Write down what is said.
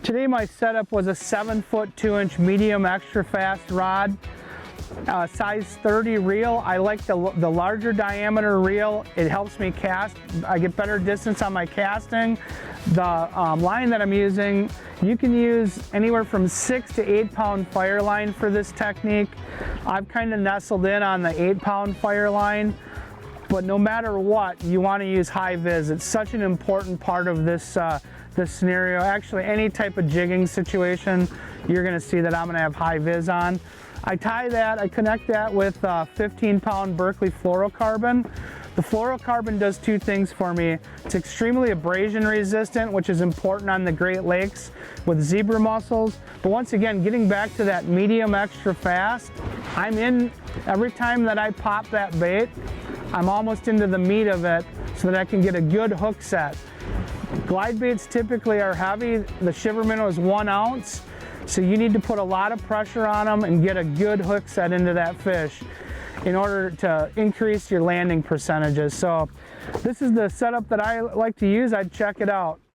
Today my setup was a 7-foot 2-inch medium extra fast rod, size 30 reel. I like the larger diameter reel. It helps me cast. I get better distance on my casting. The line that I'm using, you can use anywhere from 6 to 8 pound fire line for this technique. I've kind of nestled in on the 8 pound fire line. But no matter what, you want to use high vis. It's such an important part of this this scenario. Actually, any type of jigging situation, you're going to see that I'm going to have high vis on. I connect that with 15 pound Berkeley fluorocarbon. The fluorocarbon does two things for me. It's extremely abrasion resistant, which is important on the Great Lakes with zebra mussels. But once again, getting back to that medium extra fast, I'm in every time that I pop that bait, I'm almost into the meat of it so that I can get a good hook set. Glide baits typically are heavy. The shiver minnow is 1 ounce, so you need to put a lot of pressure on them and get a good hook set into that fish in order to increase your landing percentages. So this is the setup that I like to use. I'd check it out.